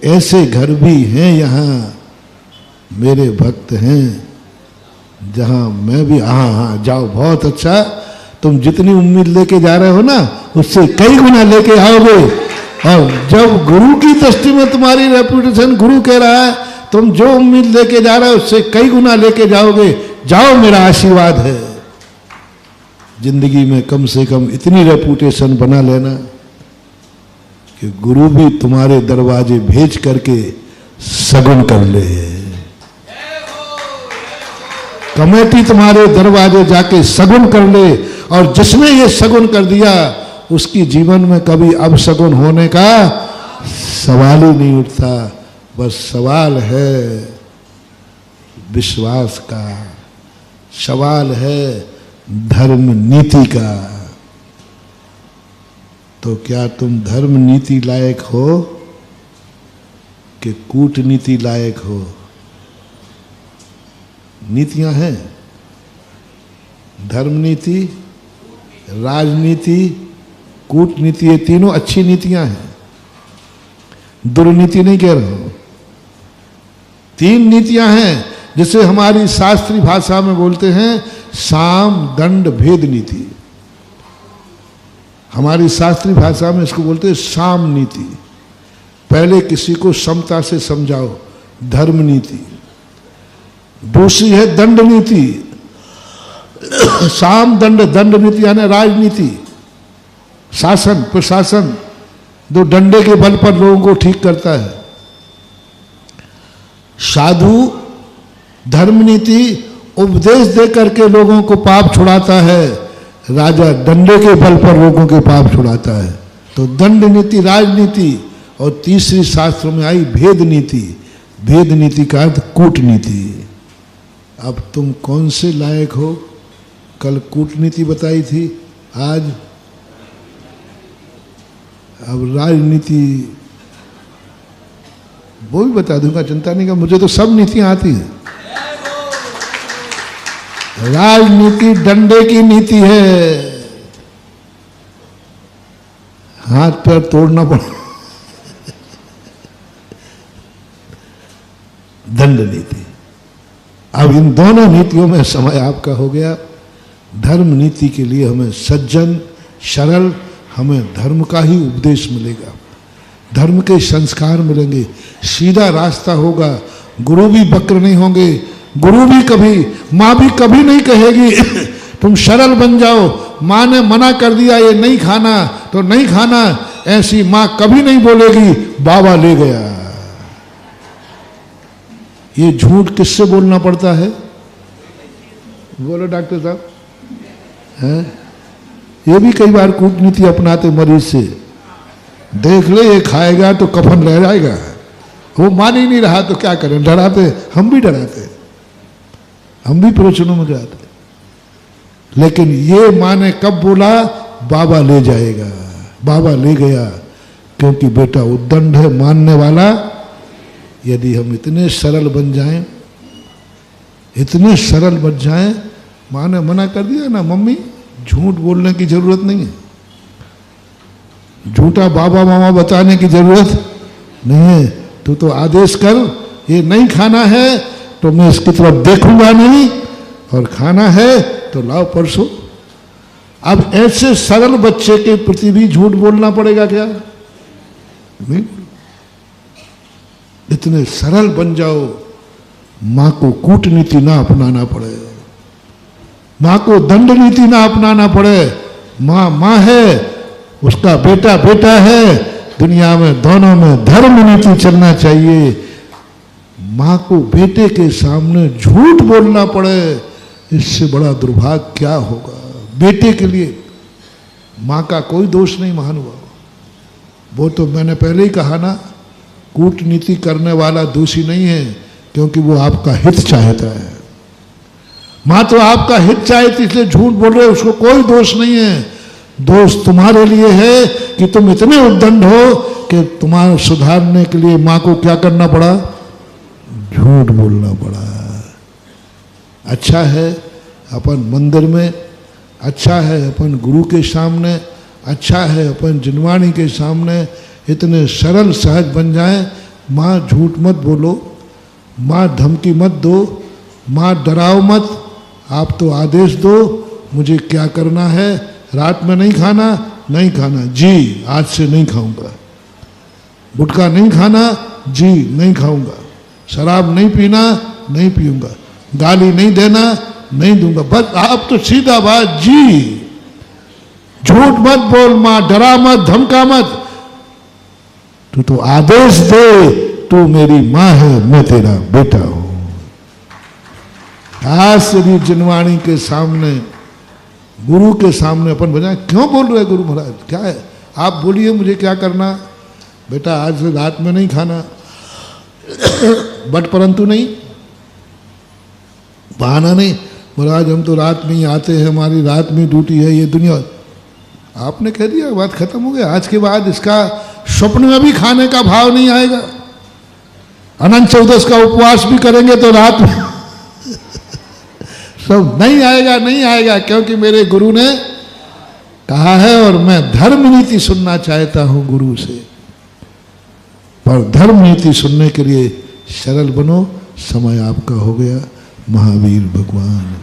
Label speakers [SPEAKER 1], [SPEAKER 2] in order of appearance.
[SPEAKER 1] ऐसे घर भी हैं यहाँ मेरे भक्त हैं जहाँ मैं भी, हाँ हाँ जाओ, बहुत अच्छा, तुम जितनी उम्मीद लेके जा रहे हो ना उससे कई गुना लेके आओगे। और जब गुरु की दृष्टि में तुम्हारी रेपुटेशन, गुरु कह रहा है तुम जो उम्मीद लेके जा रहे हो उससे कई गुना लेके जाओगे। जाओ, मेरा आशीर्वाद है। जिंदगी में कम से कम इतनी रेपुटेशन बना लेना कि गुरु भी तुम्हारे दरवाजे भेज करके सगुन कर ले, कमेटी तुम्हारे दरवाजे जाके सगुन कर ले। और जिसने ये सगुन कर दिया उसकी जीवन में कभी अब सगुन होने का सवाल ही नहीं उठता। बस सवाल है विश्वास का, सवाल है धर्म नीति का। तो क्या तुम धर्म नीति लायक हो कि कूटनीति लायक हो? नीतियां हैं, धर्म नीति, राजनीति, कूटनीति, ये तीनों अच्छी नीतियां हैं। दुर्नीति नहीं कह रहा हूं, तीन नीतियां हैं जिसे हमारी शास्त्रीय भाषा में बोलते हैं साम दंड भेद नीति। हमारी शास्त्रीय भाषा में इसको बोलते हैं साम नीति। पहले किसी को समता से समझाओ, धर्म नीति। दूसरी है दंड नीति, साम दंड, दंड नीति यानी राजनीति, शासन, प्रशासन, जो डंडे के बल पर लोगों को ठीक करता है। साधु धर्म नीति उपदेश दे करके लोगों को पाप छुड़ाता है, राजा डंडे के बल पर लोगों के पाप छुड़ाता है। तो दंड नीति, राजनीति। और तीसरी शास्त्रों में आई भेद नीति। भेद नीति का अर्थ कूटनीति। अब तुम कौन से लायक हो? कल कूटनीति बताई थी, आज अब राजनीति वो भी बता दूंगा, चिंता नहीं कर, मुझे तो सब नीतियां आती हैं। राजनीति डंडे की नीति है, हाथ पैर तोड़ना पड़ा। दंड नीति। अब इन दोनों नीतियों में समय आपका हो गया। धर्म नीति के लिए हमें सज्जन, सरल, हमें धर्म का ही उपदेश मिलेगा, धर्म के संस्कार मिलेंगे, सीधा रास्ता होगा। गुरु भी वक्र नहीं होंगे, गुरु भी कभी, माँ भी कभी नहीं कहेगी तुम सरल बन जाओ, माँ ने मना कर दिया ये नहीं खाना तो नहीं खाना, ऐसी माँ कभी नहीं बोलेगी बाबा ले गया। ये झूठ किससे बोलना पड़ता है? बोलो डॉक्टर साहब, हैं? ये भी कई बार कूटनीति अपनाते मरीज से, देख ले ये खाएगा तो कफन रह जाएगा, वो मान ही नहीं रहा तो क्या करें, डराते, हम भी डराते, हम भी प्रवचनों में जाते। लेकिन ये माँ ने कब बोला बाबा ले जाएगा, बाबा ले गया, क्योंकि बेटा उद्दंड है मानने वाला। यदि हम इतने सरल बन जाएं, इतने सरल बन जाएं, माँ ने मना कर दिया ना, मम्मी झूठ बोलने की जरूरत नहीं है, झूठा बाबा मामा बताने की जरूरत नहीं है, तू तो आदेश कर ये नहीं खाना है तो मैं इसकी तरफ देखूंगा नहीं, और खाना है तो लाओ परसों। अब ऐसे सरल बच्चे के प्रति भी झूठ बोलना पड़ेगा क्या? नहीं, इतने सरल बन जाओ, मां को कूटनीति ना अपनाना पड़े, मां को दंड नीति ना अपनाना पड़े। मां मां है, उसका बेटा बेटा है, दुनिया में दोनों में धर्म नीति चलना चाहिए। मां को बेटे के सामने झूठ बोलना पड़े, इससे बड़ा दुर्भाग्य क्या होगा? बेटे के लिए मां का कोई दोष नहीं महानुभाव, वो तो मैंने पहले ही कहा ना, कूटनीति करने वाला दोषी नहीं है, क्योंकि वो आपका हित चाहता है। मां तो आपका हित चाहती इसलिए झूठ बोल रहे, उसको कोई दोष नहीं है। दोष तुम्हारे लिए है कि तुम इतने उद्दंड हो कि तुम्हारे सुधारने के लिए मां को क्या करना पड़ा? झूठ बोलना पड़ा। अच्छा है अपन मंदिर में, अच्छा है अपन गुरु के सामने, अच्छा है अपन जिनवाणी के सामने इतने सरल सहज बन जाएं, माँ झूठ मत बोलो, माँ धमकी मत दो, माँ डराओ मत, आप तो आदेश दो मुझे क्या करना है, रात में नहीं खाना, नहीं खाना जी, आज से नहीं खाऊंगा, गुटखा नहीं खाना जी, नहीं खाऊंगा, शराब नहीं पीना, नहीं पीऊंगा, गाली नहीं देना, नहीं दूंगा, बस आप तो सीधा बात जी, झूठ मत बोल माँ, डरा मत, धमका मत, तू तो आदेश दे, तू मेरी माँ है, मैं तेरा बेटा हूं। आज श्री जिनवाणी के सामने, गुरु के सामने अपन बजा, क्यों बोल रहे गुरु महाराज, क्या है, आप बोलिए मुझे क्या करना, बेटा आज से रात में नहीं खाना, बट परंतु नहीं, बहाना नहीं, महाराज हम तो रात में ही आते हैं, हमारी रात में ड्यूटी है, ये दुनिया, आपने कह दिया बात खत्म हो गया। आज के बाद इसका स्वप्न में भी खाने का भाव नहीं आएगा, अनंत चौदस का उपवास भी करेंगे तो रात में सब नहीं आएगा, नहीं आएगा, क्योंकि मेरे गुरु ने कहा है और मैं धर्म नीति सुनना चाहता हूं गुरु से। पर धर्म नीति सुनने के लिए सरल बनो, समय आपका हो गया। महावीर भगवान